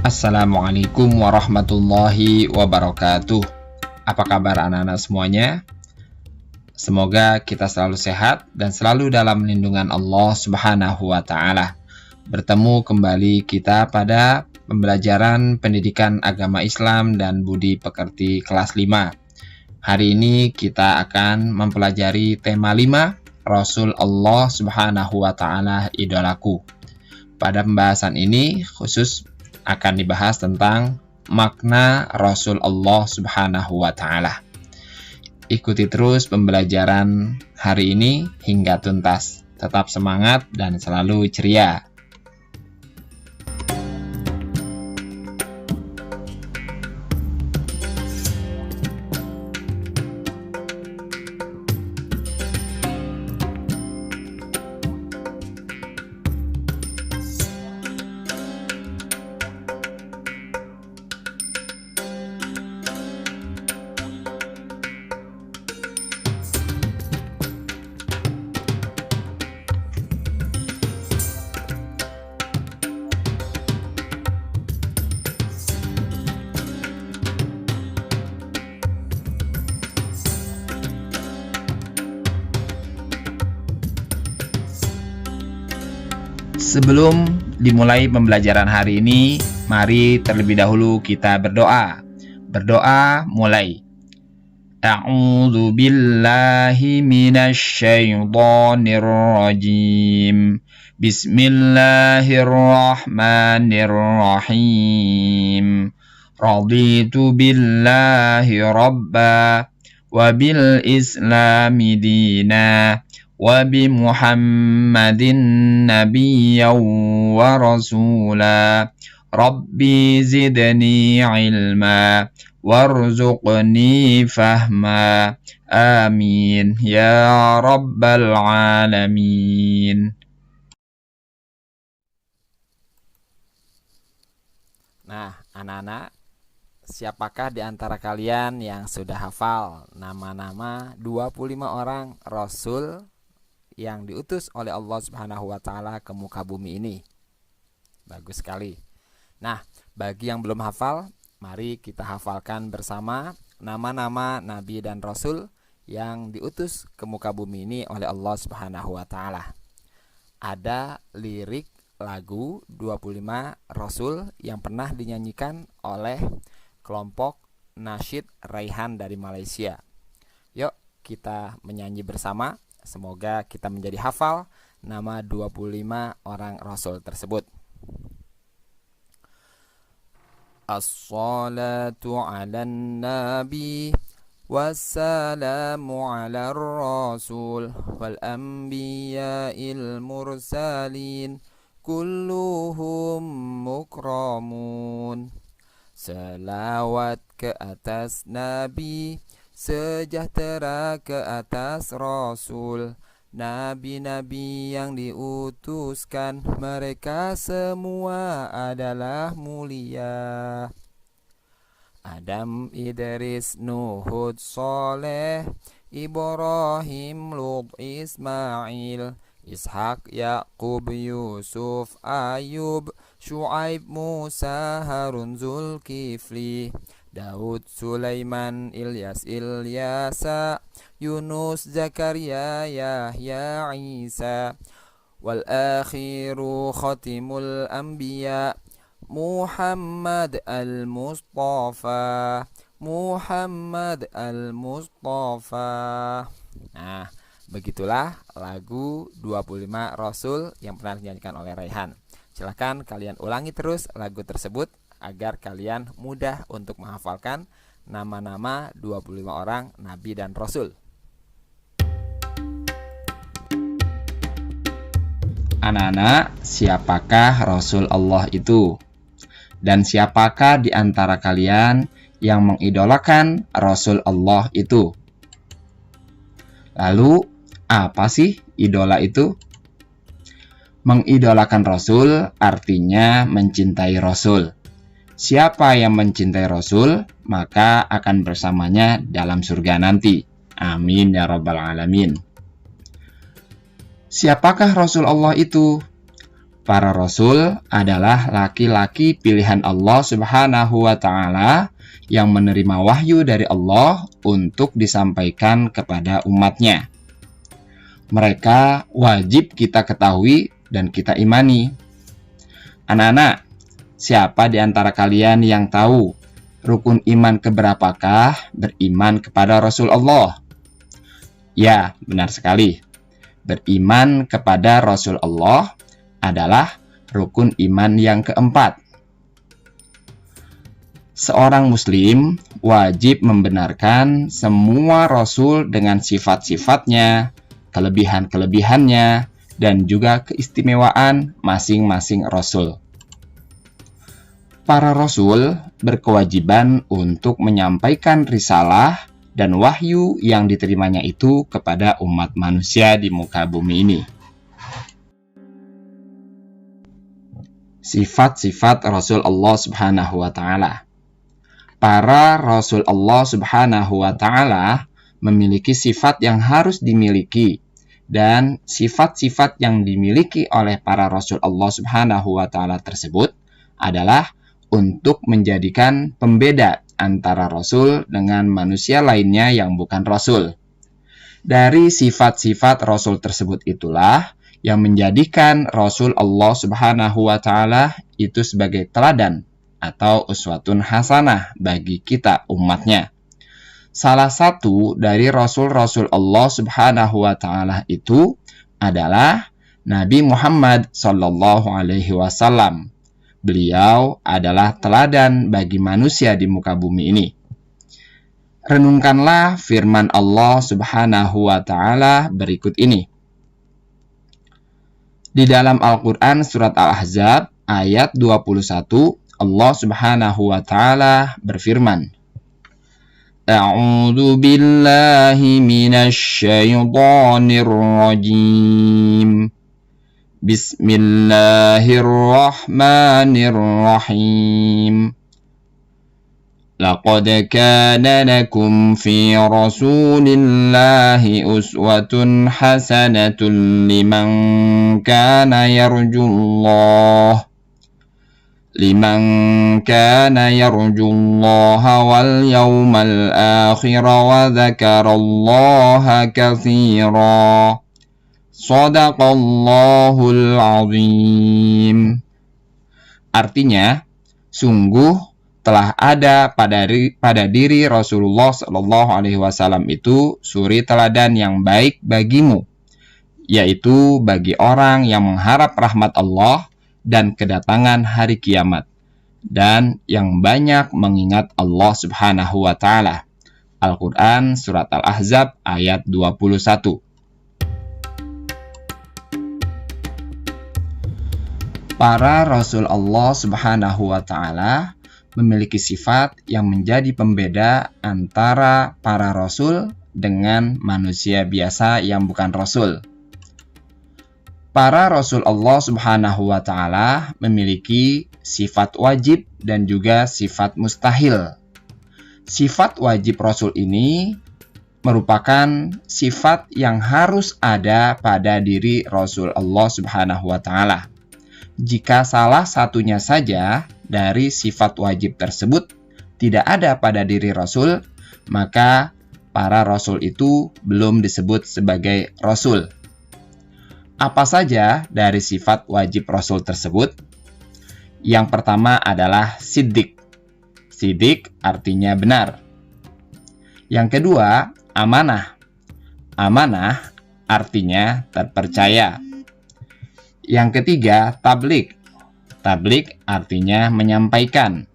Assalamualaikum warahmatullahi wabarakatuh. Apa kabar anak-anak semuanya? Semoga kita selalu sehat dan selalu dalam lindungan Allah Subhanahu wa Ta'ala. Bertemu kembali kita pada pembelajaran pendidikan agama Islam dan budi pekerti kelas 5. Hari ini kita akan mempelajari tema 5, Rasul Allah Subhanahu wa Ta'ala idolaku. Pada pembahasan ini khusus akan dibahas tentang makna Rasul Allah Subhanahu wa Ta'ala. Ikuti terus pembelajaran hari ini hingga tuntas. Tetap semangat dan selalu ceria. Sebelum dimulai pembelajaran hari ini, mari terlebih dahulu kita berdoa. Berdoa mulai. A'udzu billahi minasyaitonir rajim. Bismillahirrahmanirrahim. Raditu billahi rabba wa bil islami dina. وبمحمد نبيا ورسولا ربي زدني علما وارزقني فهما آمين يا رب العالمين. Nah, anak-anak, siapakah di antara kalian yang sudah hafal nama-nama 25 orang Rasul yang diutus oleh Allah Subhanahu wa Ta'ala ke muka bumi ini? Bagus sekali. Nah, bagi yang belum hafal, mari kita hafalkan bersama nama-nama Nabi dan Rasul yang diutus ke muka bumi ini oleh Allah Subhanahu wa Ta'ala. Ada lirik lagu 25 Rasul yang pernah dinyanyikan oleh kelompok nasyid Raihan dari Malaysia. Yuk kita menyanyi bersama. Semoga kita menjadi hafal nama 25 orang Rasul tersebut. As-salatu ala nabi wassalamu ala rasul wal anbiya'il mursalin kulluhum mukramun. Selawat ke atas nabi, sejahtera ke atas Rasul, nabi-nabi yang diutuskan, mereka semua adalah mulia. Adam, Idris, Nuh, Hud, Saleh, Ibrahim, Lut, Ismail, Ishak, Yaqub, Yusuf, Ayub, Syuaib, Musa, Harun, Zulkifli, Daud, Sulaiman, Ilyas, Ilyasa, Yunus, Zakaria, Yahya, Isa, wal akhiru khatimul anbiya, Muhammad al-Mustafa, Muhammad al-Mustafa. Nah, begitulah lagu 25 Rasul yang pernah dinyanyikan oleh Raihan. Silahkan kalian ulangi terus lagu tersebut agar kalian mudah untuk menghafalkan nama-nama 25 orang Nabi dan Rasul. Anak-anak, siapakah Rasul Allah itu? Dan siapakah di antara kalian yang mengidolakan Rasul Allah itu? Lalu, apa sih idola itu? Mengidolakan Rasul artinya mencintai Rasul. Siapa yang mencintai Rasul, maka akan bersamanya dalam surga nanti. Amin ya rabbal alamin. Siapakah Rasul Allah itu? Para rasul adalah laki-laki pilihan Allah Subhanahu wa Ta'ala yang menerima wahyu dari Allah untuk disampaikan kepada umatnya. Mereka wajib kita ketahui dan kita imani. Anak-anak, siapa di antara kalian yang tahu rukun iman keberapakah beriman kepada Rasul Allah? Ya, benar sekali. Beriman kepada Rasul Allah adalah rukun iman yang keempat. Seorang muslim wajib membenarkan semua rasul dengan sifat-sifatnya, kelebihan-kelebihannya, dan juga keistimewaan masing-masing rasul. Para rasul berkewajiban untuk menyampaikan risalah dan wahyu yang diterimanya itu kepada umat manusia di muka bumi ini. Sifat-sifat Rasul Allah Subhanahu wa Ta'ala. Para Rasul Allah Subhanahu wa Ta'ala memiliki sifat yang harus dimiliki, dan sifat-sifat yang dimiliki oleh para Rasul Allah Subhanahu wa Ta'ala tersebut adalah untuk menjadikan pembeda antara Rasul dengan manusia lainnya yang bukan Rasul. Dari sifat-sifat Rasul tersebut itulah yang menjadikan Rasul Allah Subhanahu wa Ta'ala itu sebagai teladan atau uswatun hasanah bagi kita umatnya. Salah satu dari Rasul-Rasul Allah Subhanahu wa Ta'ala itu adalah Nabi Muhammad Sallallahu Alaihi Wasallam. Beliau adalah teladan bagi manusia di muka bumi ini. Renungkanlah firman Allah Subhanahu wa Ta'ala berikut ini. Di dalam Al-Quran surat Al-Ahzab ayat 21, Allah Subhanahu wa Ta'ala berfirman, A'udzu billahi minasy syaithanir rajim. Bismillahirrahmanirrahim. Laqad kana lakum fi rasulillahi uswatun hasanatun liman kana yarjullaha wal yawmal akhir wa dzakarallaha katsira. Shadaqallahul azim. Artinya, sungguh telah ada pada diri Rasulullah Shallallahu Alaihi Wasallam itu suri teladan yang baik bagimu, yaitu bagi orang yang mengharap rahmat Allah dan kedatangan hari kiamat, dan yang banyak mengingat Allah Subhanahu wa Ta'ala. Al-Quran surat Al-Ahzab ayat 21. Para Rasul Allah Subhanahu wa Ta'ala memiliki sifat yang menjadi pembeda antara para rasul dengan manusia biasa yang bukan rasul. Para rasul Allah Subhanahu wa Ta'ala memiliki sifat wajib dan juga sifat mustahil. Sifat wajib rasul ini merupakan sifat yang harus ada pada diri Rasul Allah Subhanahu wa Ta'ala. Jika salah satunya saja dari sifat wajib tersebut tidak ada pada diri Rasul, maka para Rasul itu belum disebut sebagai Rasul. Apa saja dari sifat wajib Rasul tersebut? Yang pertama adalah siddiq. Siddiq artinya benar. Yang kedua, amanah. Amanah artinya terpercaya. Yang ketiga, tabligh. Tabligh artinya menyampaikan.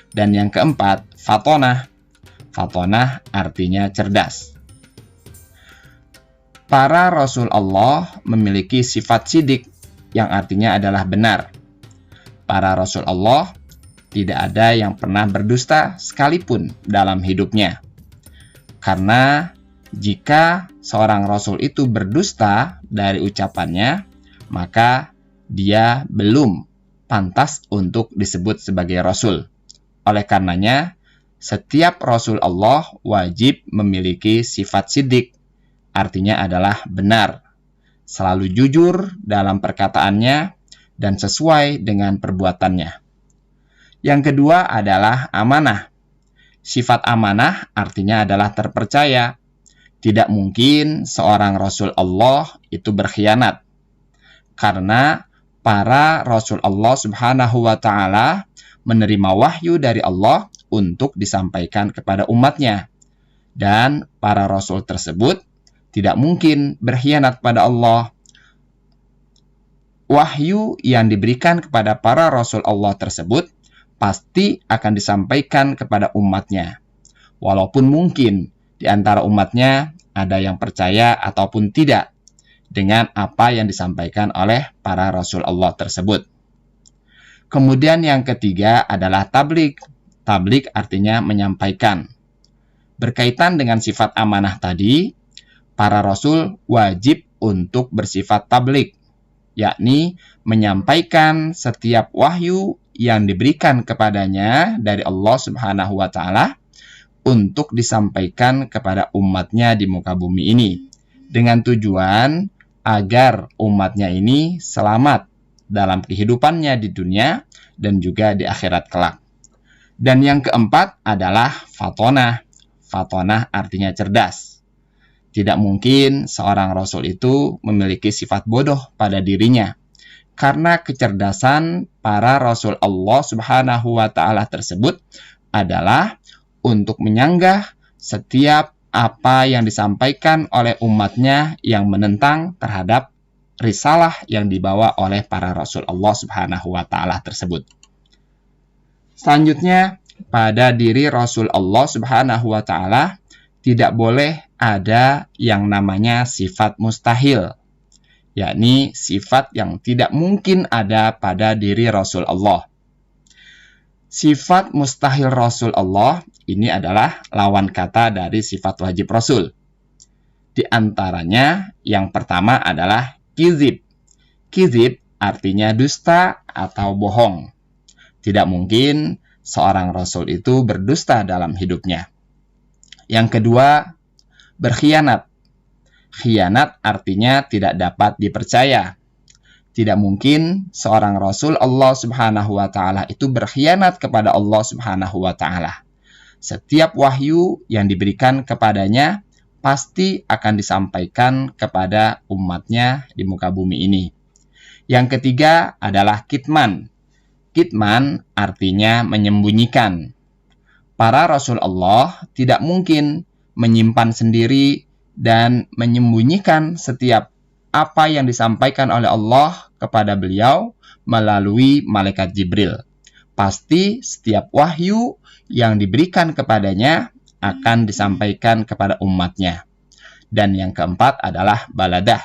Dan yang keempat, fatonah. Fatonah artinya cerdas. Para Rasul Allah memiliki sifat siddiq yang artinya adalah benar. Para Rasul Allah tidak ada yang pernah berdusta sekalipun dalam hidupnya. Karena jika seorang Rasul itu berdusta dari ucapannya, maka dia belum pantas untuk disebut sebagai Rasul. Oleh karenanya, setiap Rasul Allah wajib memiliki sifat siddiq, artinya adalah benar, selalu jujur dalam perkataannya, dan sesuai dengan perbuatannya. Yang kedua adalah amanah. Sifat amanah artinya adalah terpercaya. Tidak mungkin seorang Rasul Allah itu berkhianat. Karena para Rasul Allah Subhanahu wa Ta'ala menerima wahyu dari Allah untuk disampaikan kepada umatnya. Dan para Rasul tersebut tidak mungkin berkhianat pada Allah. Wahyu yang diberikan kepada para Rasul Allah tersebut pasti akan disampaikan kepada umatnya. Walaupun mungkin di antara umatnya ada yang percaya ataupun tidak dengan apa yang disampaikan oleh para Rasul Allah tersebut. Kemudian yang ketiga adalah tabligh. Tabligh artinya menyampaikan. Berkaitan dengan sifat amanah tadi, para Rasul wajib untuk bersifat tabligh, yakni menyampaikan setiap wahyu yang diberikan kepadanya dari Allah Subhanahu wa Ta'ala untuk disampaikan kepada umatnya di muka bumi ini, dengan tujuan agar umatnya ini selamat dalam kehidupannya di dunia dan juga di akhirat kelak. Dan yang keempat adalah fatonah. Fatonah artinya cerdas. Tidak mungkin seorang Rasul itu memiliki sifat bodoh pada dirinya, karena kecerdasan para Rasul Allah Subhanahu wa Ta'ala tersebut adalah untuk menyanggah setiap apa yang disampaikan oleh umatnya yang menentang terhadap risalah yang dibawa oleh para Rasul Allah Subhanahu wa Ta'ala tersebut. Selanjutnya, pada diri Rasul Allah Subhanahu wa Ta'ala tidak boleh ada yang namanya sifat mustahil, yakni sifat yang tidak mungkin ada pada diri Rasul Allah. Sifat mustahil Rasul Allah ini adalah lawan kata dari sifat wajib Rasul. Di antaranya yang pertama adalah kizib. Kizib artinya dusta atau bohong. Tidak mungkin seorang Rasul itu berdusta dalam hidupnya. Yang kedua, berkhianat. Khianat artinya tidak dapat dipercaya. Tidak mungkin seorang Rasul Allah Subhanahu wa Ta'ala itu berkhianat kepada Allah Subhanahu wa Ta'ala. Setiap wahyu yang diberikan kepadanya pasti akan disampaikan kepada umatnya di muka bumi ini. Yang ketiga adalah kitman. Kitman artinya menyembunyikan. Para Rasul Allah tidak mungkin menyimpan sendiri dan menyembunyikan setiap apa yang disampaikan oleh Allah kepada beliau melalui malaikat Jibril. Pasti setiap wahyu yang diberikan kepadanya akan disampaikan kepada umatnya. Dan yang keempat adalah baladah.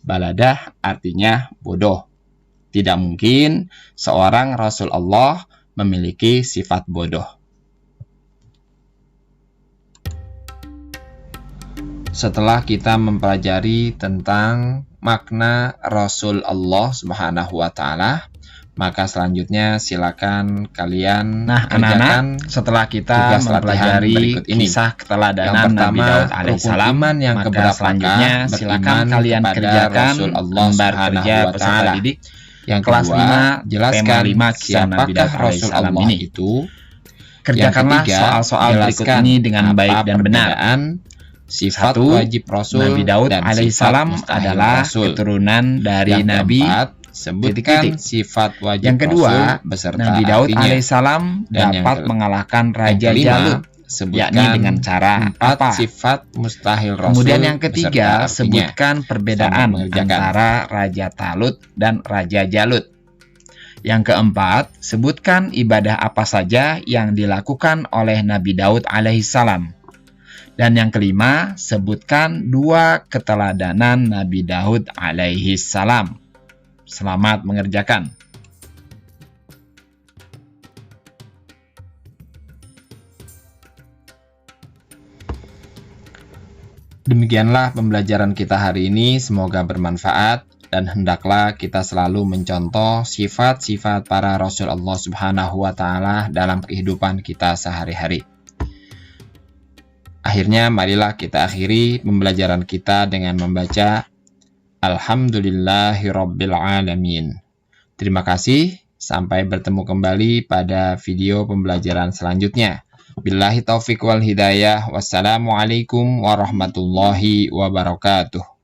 Baladah artinya bodoh. Tidak mungkin seorang Rasul Allah memiliki sifat bodoh. Setelah kita mempelajari tentang makna Rasul Allah Subhanahu wa Ta'ala, maka selanjutnya silakan kalian anak-anak, setelah kita mempelajari kisah keteladanan Nabi Daud alaihissalam, yang maka selanjutnya silakan kalian kerjakan lembar kerja peserta didik yang kelas 5 jelaskan 5 kisah Nabi Daud Rasul alaihissalam Allah ini. Kerjakanlah soal-soal berikut ini dengan baik dan benar. Sifat 1. wajib Rasul Nabi Daud dan alaihissalam adalah Rasul. keturunan dari Yang Nabi. keempat, sebutkan sifat wajib Yang kedua, Rasul beserta Nabi Daud artinya. alaihissalam Dan yang dapat mengalahkan Raja kelima, Jalut, sebutkan yakni dengan cara 4 apa? sifat mustahil Rasul. Kemudian yang ketiga, beserta artinya. sebutkan perbedaan antara Raja Talut dan Raja Jalut. Yang keempat, sebutkan ibadah apa saja yang dilakukan oleh Nabi Daud alaihissalam. Dan yang kelima, sebutkan 2 keteladanan Nabi Daud alaihissalam. Selamat mengerjakan. Demikianlah pembelajaran kita hari ini, semoga bermanfaat dan hendaklah kita selalu mencontoh sifat-sifat para Rasul Allah Subhanahu wa Ta'ala dalam kehidupan kita sehari-hari. Akhirnya marilah kita akhiri pembelajaran kita dengan membaca Alhamdulillahirabbil alamin. Terima kasih, sampai bertemu kembali pada video pembelajaran selanjutnya. Billahi taufiq wal hidayah. Wassalamualaikum warahmatullahi wabarakatuh.